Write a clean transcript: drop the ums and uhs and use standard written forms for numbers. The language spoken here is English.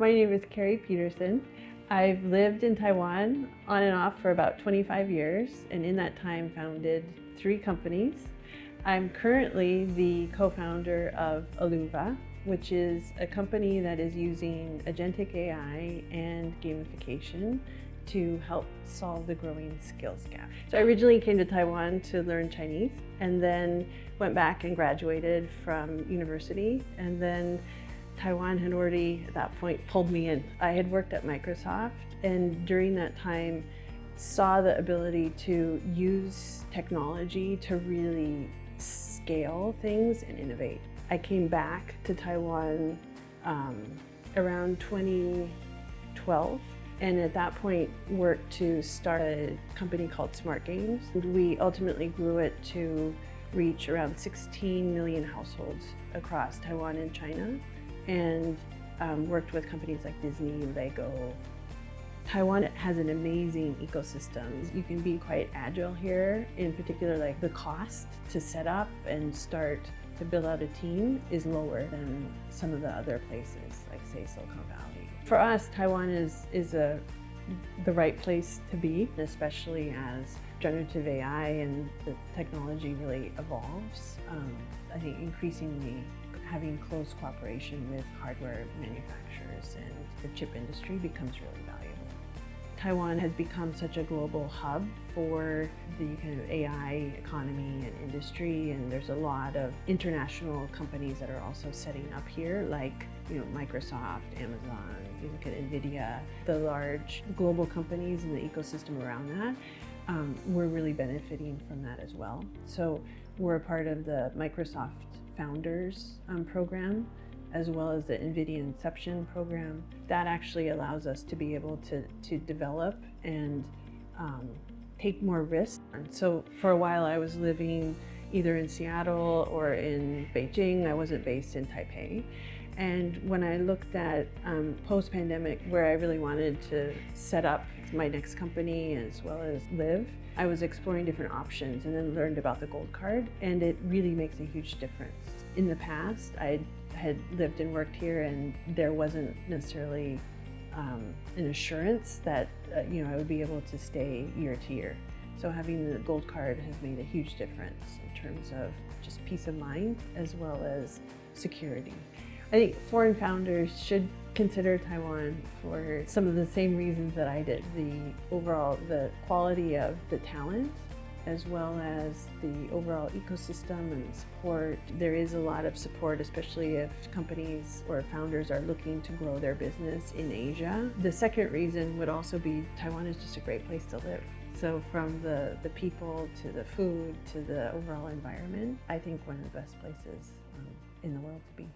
My name is Carrie Pederson. I've lived in Taiwan on and off for about 25 years, and in that time founded 3 companies. I'm currently the co-founder of Aluva, which is a company that is using agentic AI and gamification to help solve the growing skills gap. So I originally came to Taiwan to learn Chinese, and then went back and graduated from university, and then Taiwan had already, at that point, pulled me in. I had worked at Microsoft, and during that time, saw the ability to use technology to really scale things and innovate. I came back to Taiwan around 2012, and at that point worked to start a company called Smart Games. We ultimately grew it to reach around 16 million households across Taiwan and China, and worked with companies like Disney, Lego. Taiwan has an amazing ecosystem. You can be quite agile here. In particular, like the cost to set up and start to build out a team is lower than some of the other places, like say Silicon Valley. For us, Taiwan is the right place to be, especially as generative AI and the technology really evolves. I think increasingly having close cooperation with hardware manufacturers and the chip industry becomes really valuable. Taiwan has become such a global hub for the kind of AI economy and industry, and there's a lot of international companies that are also setting up here, like Microsoft, Amazon, you look at NVIDIA, the large global companies and the ecosystem around that. We're really benefiting from that as well. So we're a part of the Microsoft Founders program, as well as the NVIDIA Inception program. That actually allows us to be able to develop and take more risks. And so for a while I was living either in Seattle or in Beijing. I wasn't based in Taipei. And when I looked at post-pandemic, where I really wanted to set up my next company as well as live, I was exploring different options and then learned about the Gold Card, and it really makes a huge difference. In the past, I had lived and worked here, and there wasn't necessarily an assurance that I would be able to stay year to year. So having the Gold Card has made a huge difference in terms of just peace of mind as well as security. I think foreign founders should consider Taiwan for some of the same reasons that I did. The quality of the talent, as well as the overall ecosystem and the support. There is a lot of support, especially if companies or founders are looking to grow their business in Asia. The second reason would also be Taiwan is just a great place to live. So from the people to the food to the overall environment, I think one of the best places in the world to be.